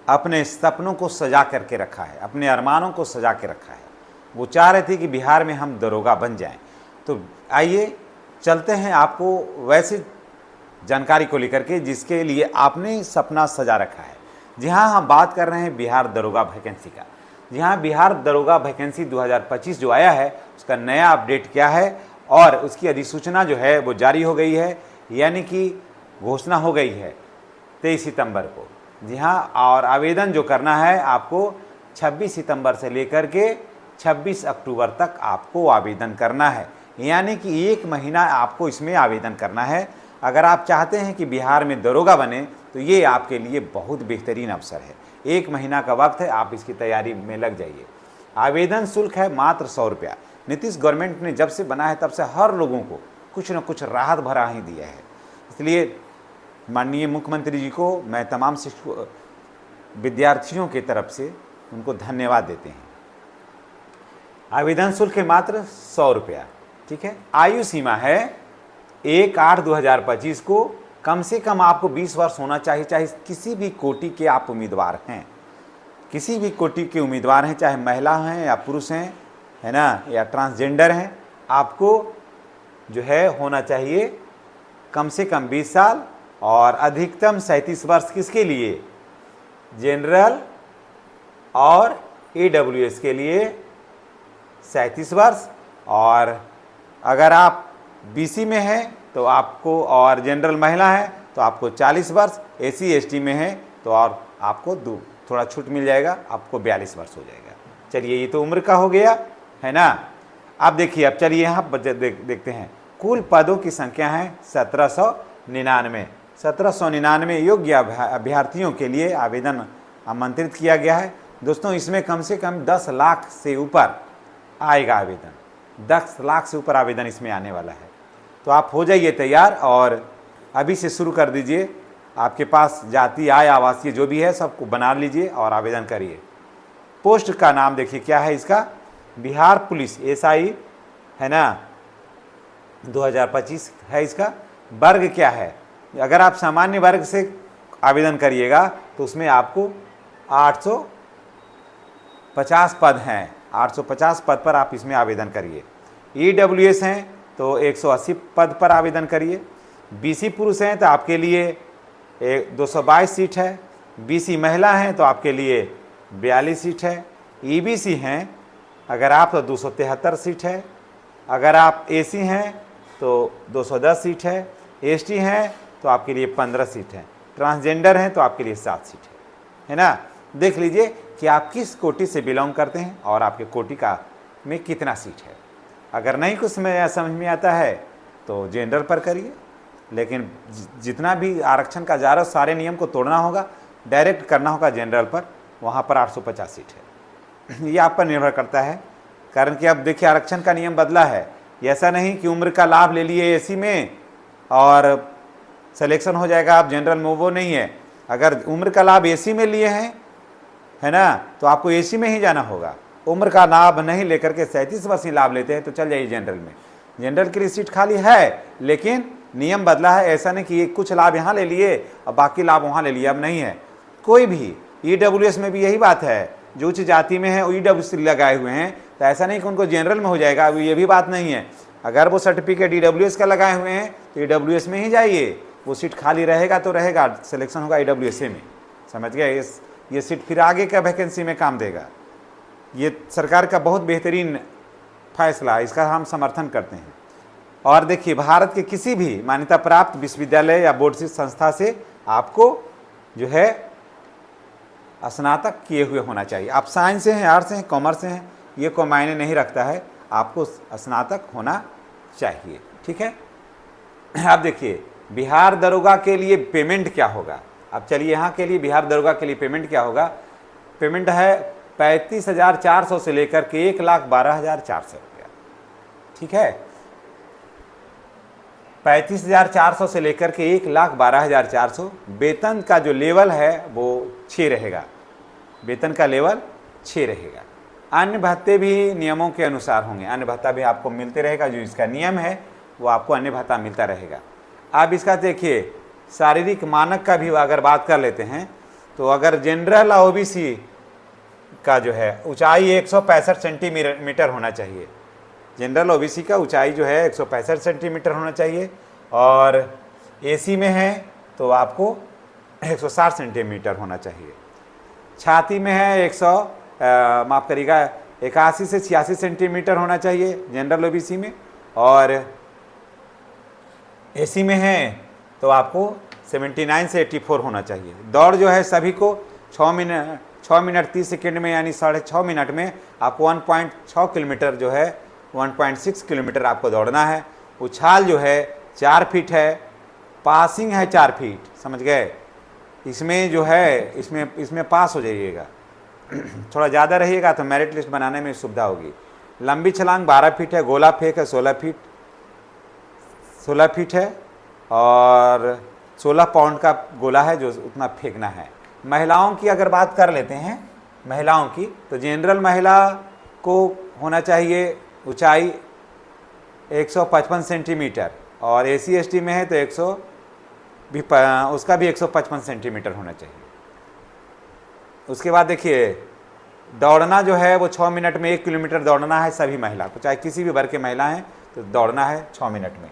अपने सपनों को सजा करके रखा है, अपने अरमानों को सजा के रखा है। वो चाह रहे थे कि बिहार में हम दरोगा बन जाएं। तो आइए चलते हैं आपको वैसी जानकारी को लेकर के जिसके लिए आपने सपना सजा रखा है। जी हाँ, हम बात कर रहे हैं बिहार दरोगा वैकेंसी का। जी हाँ, बिहार दरोगा वैकेंसी 2025 जो आया है उसका नया अपडेट क्या है और उसकी अधिसूचना जो है वो जारी हो गई है, यानी कि घोषणा हो गई है 23 सितंबर को। जी हाँ, और आवेदन जो करना है आपको 26 सितंबर से लेकर के 26 अक्टूबर तक आपको आवेदन करना है, यानी कि 1 महीना आपको इसमें आवेदन करना है। अगर आप चाहते हैं कि बिहार में दरोगा बने तो ये आपके लिए बहुत बेहतरीन अवसर है। 1 महीना का वक्त है, आप इसकी तैयारी में लग जाइए। आवेदन शुल्क है मात्र 100 रुपया। नीतीश गवर्नमेंट ने जब से बना है तब से हर लोगों को कुछ न कुछ राहत भरा ही दिया है, इसलिए माननीय मुख्यमंत्री जी को मैं तमाम विद्यार्थियों की तरफ से उनको धन्यवाद देते हैं। आवेदन शुल्क है मात्र 100 रुपया, ठीक है। आयु सीमा है 1/8/2025 को कम से कम आपको 20 वर्ष होना चाहिए, चाहे किसी भी कोटि के आप उम्मीदवार हैं, किसी भी कोटि के उम्मीदवार हैं, चाहे महिला हैं या पुरुष हैं, है ना, या ट्रांसजेंडर हैं, आपको जो है होना चाहिए कम से कम 20 साल और अधिकतम 37 वर्ष। किसके लिए? जनरल और EWS के लिए 37 वर्ष, और अगर आप BC में हैं तो आपको, और जनरल महिला है तो आपको 40 वर्ष, SC ST में है तो और आपको थोड़ा छूट मिल जाएगा, आपको 42 वर्ष हो जाएगा। चलिए, ये तो उम्र का हो गया, है ना। अब देखिए, अब चलिए यहाँ देखते हैं। कुल पदों की संख्या है 1799। 1799 योग्य अभ्यर्थियों के लिए आवेदन आमंत्रित किया गया है। दोस्तों, इसमें कम से कम 10 लाख से ऊपर आएगा आवेदन, 10 लाख से ऊपर आवेदन इसमें आने वाला है। तो आप हो जाइए तैयार और अभी से शुरू कर दीजिए। आपके पास जाति, आय, आवासीय जो भी है सबको बना लीजिए और आवेदन करिए। पोस्ट का नाम देखिए क्या है इसका, बिहार पुलिस SI, है ना, 2025 है इसका। वर्ग क्या है? अगर आप सामान्य वर्ग से आवेदन करिएगा तो उसमें आपको 850 पद हैं, 850 पद पर आप इसमें आवेदन करिए। EWS हैं तो 180 पद पर आवेदन करिए। BC पुरुष हैं तो आपके लिए 222 सीट है। BC महिला हैं तो आपके लिए 42 सीट है। EBC हैं अगर आप तो 273 सीट है। अगर आप AC हैं तो 210 सीट है। ST हैं तो आपके लिए 15 सीट है। ट्रांसजेंडर हैं तो आपके लिए 7 सीट है ना। देख लीजिए कि आप किस कोटि से बिलोंग करते हैं और आपके कोटि का में कितना सीट है। अगर नहीं कुछ में समझ में आता है तो जनरल पर करिए, लेकिन जितना भी आरक्षण का जा रहा है सारे नियम को तोड़ना होगा, डायरेक्ट करना होगा जनरल पर, वहाँ पर 850 सीट है। ये आप पर निर्भर करता है, कारण कि अब देखिए आरक्षण का नियम बदला है। ऐसा नहीं कि उम्र का लाभ ले लिए AC में और सिलेक्शन हो जाएगा आप जनरल में, वो नहीं है। अगर उम्र का लाभ AC में लिए हैं, है ना, तो आपको AC में ही जाना होगा। उम्र का लाभ नहीं लेकर के 37 वर्ष ही लाभ लेते हैं तो चल जाइए जनरल में। जनरल के लिए सीट खाली है, लेकिन नियम बदला है। ऐसा नहीं कि कुछ लाभ यहाँ ले लिए और बाकी लाभ वहाँ ले लिए, अब नहीं है कोई भी। EWS में भी यही बात है, जो उच्च जाति में है वो EWS लगाए हुए हैं, तो ऐसा नहीं कि उनको जनरल में हो जाएगा, अब ये भी बात नहीं है। अगर वो सर्टिफिकेट EWS का लगाए हुए हैं तो EWS में ही जाइए, वो सीट खाली रहेगा तो रहेगा, सिलेक्शन होगा EWS में, समझ गए। ये सीट फिर आगे का वैकेंसी में काम देगा। ये सरकार का बहुत बेहतरीन फैसला, इसका हम समर्थन करते हैं। और देखिए, भारत के किसी भी मान्यता प्राप्त विश्वविद्यालय या बोर्ड संस्था से आपको जो है स्नातक किए हुए होना चाहिए। आप साइंस से हैं, आर्ट्स से हैं, कॉमर्स से हैं, ये कोई मायने नहीं रखता है, आपको स्नातक होना चाहिए, ठीक है। अब देखिए, बिहार दरोगा के लिए पेमेंट क्या होगा। अब चलिए यहाँ के लिए बिहार दरोगा के लिए पेमेंट क्या होगा। पेमेंट है 35,400 से लेकर के 1,12,400 रुपया, ठीक है। 35,400 से लेकर के 1,12,400। वेतन का जो लेवल है वो 6 रहेगा, वेतन का लेवल 6 रहेगा। अन्य भत्ते भी नियमों के अनुसार होंगे, अन्य भत्ता भी आपको मिलते रहेगा, जो इसका नियम है वो आपको अन्य भत्ता मिलता रहेगा। अब इसका देखिए शारीरिक मानक का भी अगर बात कर लेते हैं तो अगर जनरल ओबीसी का जो है ऊंचाई 165 सेंटीमीटर होना चाहिए, जनरल ओबीसी का ऊंचाई जो है 165 सेंटीमीटर होना चाहिए, और एसी में है तो आपको 160 सेंटीमीटर होना चाहिए। छाती में है माफ़ करिएगा 81 से 86 सेंटीमीटर होना चाहिए जनरल ओबीसी में, और एसी में है तो आपको 79 से 84 होना चाहिए। दौड़ जो है सभी को 6 मिनट 30 सेकेंड में यानी 6.5 मिनट में आपको 1.6 किलोमीटर जो है 1.6 किलोमीटर आपको दौड़ना है। उछाल जो है 4 फीट है, पासिंग है 4 फीट, समझ गए। इसमें जो है इसमें पास हो जाइएगा, थोड़ा ज़्यादा रहिएगा तो मेरिट लिस्ट बनाने में सुविधा होगी। लंबी छलांग 12 फीट है, गोला फेंक है 16 फीट है, और 16 पाउंड का गोला है जो उतना फेंकना है। महिलाओं की अगर बात कर लेते हैं, महिलाओं की, तो जनरल महिला को होना चाहिए ऊंचाई 155 सेंटीमीटर, और एसी एसटी में है तो उसका भी 155 सेंटीमीटर होना चाहिए। उसके बाद देखिए दौड़ना जो है वो 6 मिनट में 1 किलोमीटर दौड़ना है सभी महिला को, चाहे किसी भी वर्ग के महिला हैं तो दौड़ना है 6 मिनट में।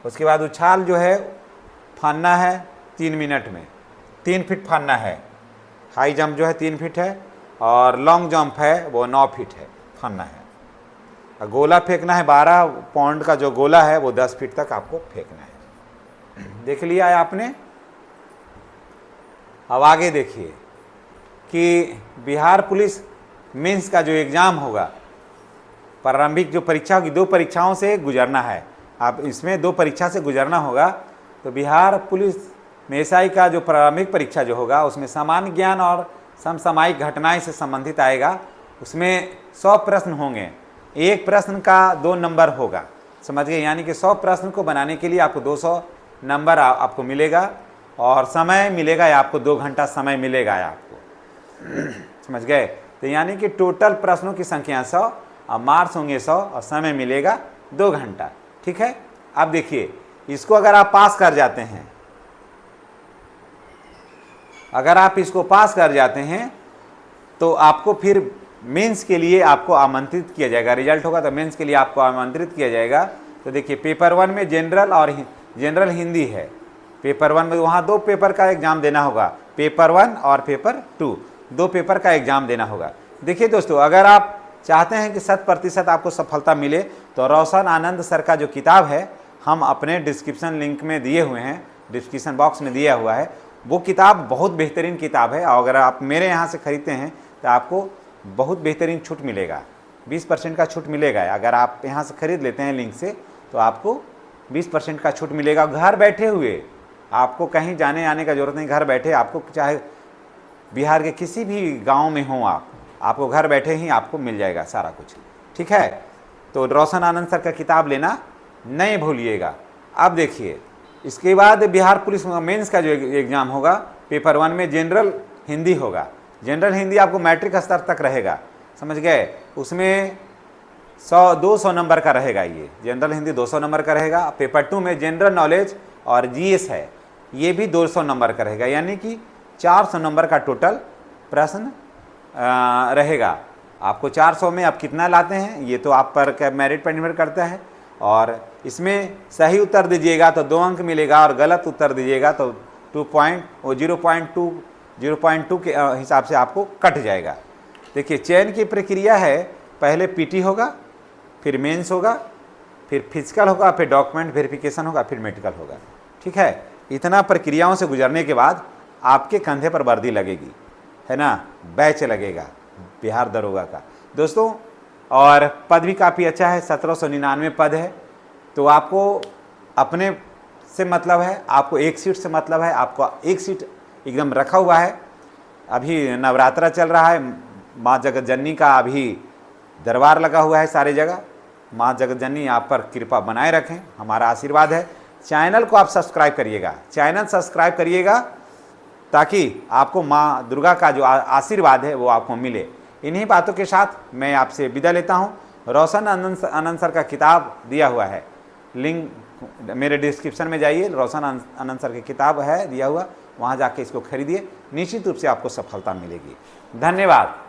उसके बाद उछाल जो है फानना है 3 मिनट में, 3 फीट फानना है। हाई जंप जो है 3 फीट है, और लॉन्ग जंप है वो 9 फीट है फानना है। और गोला फेंकना है 12 पाउंड का जो गोला है वो 10 फीट तक आपको फेंकना है। देख लिया है आपने। अब आगे देखिए कि बिहार पुलिस मेंस का जो एग्ज़ाम होगा, प्रारंभिक जो परीक्षा होगी, 2 परीक्षाओं से गुजरना है। आप इसमें 2 परीक्षा से गुजरना होगा। तो बिहार पुलिस में एसआई का जो प्रारंभिक परीक्षा जो होगा उसमें सामान्य ज्ञान और समसामयिक घटनाएं से संबंधित आएगा। उसमें 100 प्रश्न होंगे, एक प्रश्न का 2 नंबर होगा, समझ गए। यानी कि 100 प्रश्न को बनाने के लिए आपको 200 नंबर आपको मिलेगा, और समय मिलेगा आपको 2 घंटा समय मिलेगा आपको, समझ गए। तो यानी कि टोटल प्रश्नों की संख्या 100 और मार्क्स होंगे 100 और समय मिलेगा 2 घंटा, ठीक है। अब देखिए इसको अगर आप पास कर जाते हैं, अगर आप इसको पास कर जाते हैं तो आपको फिर मेंस के लिए आपको आमंत्रित किया जाएगा। रिजल्ट होगा तो मेंस के लिए आपको आमंत्रित किया जाएगा। तो देखिए पेपर 1 में जनरल और जनरल हिंदी है। पेपर 1 में वहाँ 2 पेपर का एग्ज़ाम देना होगा, पेपर 1 और पेपर 2, 2 पेपर का एग्ज़ाम देना होगा। देखिए दोस्तों, अगर आप चाहते हैं कि 100% आपको सफलता मिले तो रोशन आनंद सर का जो किताब है हम अपने डिस्क्रिप्शन लिंक में दिए हुए हैं, डिस्क्रिप्शन बॉक्स में दिया हुआ है। वो किताब बहुत बेहतरीन किताब है, और अगर आप मेरे यहाँ से ख़रीदते हैं तो आपको बहुत बेहतरीन छूट मिलेगा, 20% का छूट मिलेगा। अगर आप यहाँ से ख़रीद लेते हैं लिंक से तो आपको 20% का छूट मिलेगा। घर बैठे हुए आपको कहीं जाने आने का ज़रूरत नहीं, घर बैठे आपको, चाहे बिहार के किसी भी गांव में हों आपको घर बैठे ही आपको मिल जाएगा सारा कुछ, ठीक है। तो रोशन आनंद सर का किताब लेना नहीं भूलिएगा। अब देखिए इसके बाद बिहार पुलिस मेंस का जो एग्ज़ाम होगा, पेपर 1 में जनरल हिंदी होगा। जनरल हिंदी आपको मैट्रिक स्तर तक रहेगा, समझ गए। उसमें 200 नंबर का रहेगा, ये जनरल हिंदी 200 नंबर का रहेगा। पेपर 2 में जनरल नॉलेज और जीएस है, ये भी 200 नंबर का रहेगा, यानी कि 400 नंबर का टोटल प्रश्न रहेगा। आपको 400 में आप कितना लाते हैं ये तो आप पर मेरिट पर निर्भर करता है। और इसमें सही उत्तर दीजिएगा तो 2 अंक मिलेगा, और गलत उत्तर दीजिएगा तो 0.2 के हिसाब से आपको कट जाएगा। देखिए चयन की प्रक्रिया है, पहले पीटी होगा, फिर मेंस होगा, फिर फिजिकल होगा, फिर डॉक्यूमेंट वेरिफिकेशन होगा, फिर मेडिकल होगा, ठीक है। इतना प्रक्रियाओं से गुजरने के बाद आपके कंधे पर वर्दी लगेगी, है ना, बैच लगेगा बिहार दरोगा का दोस्तों। और पद भी काफ़ी अच्छा है, 1799 पद है। तो आपको अपने से मतलब है, आपको एक सीट से मतलब है, आपको एक सीट एकदम रखा हुआ है। अभी नवरात्रा चल रहा है, माँ जगत जननी का अभी दरबार लगा हुआ है सारे जगह। माँ जगत जननी आप पर कृपा बनाए रखें, हमारा आशीर्वाद है। चैनल को आप सब्सक्राइब करिएगा, चैनल सब्सक्राइब करिएगा ताकि आपको माँ दुर्गा का जो आशीर्वाद है वो आपको मिले। इन्हीं बातों के साथ मैं आपसे विदा लेता हूँ। रोशन आनंद सर का किताब दिया हुआ है, लिंक मेरे डिस्क्रिप्शन में जाइए, रोशन आनंद सर की किताब है दिया हुआ, वहाँ जाके इसको खरीदिए, निश्चित रूप से आपको सफलता मिलेगी। धन्यवाद।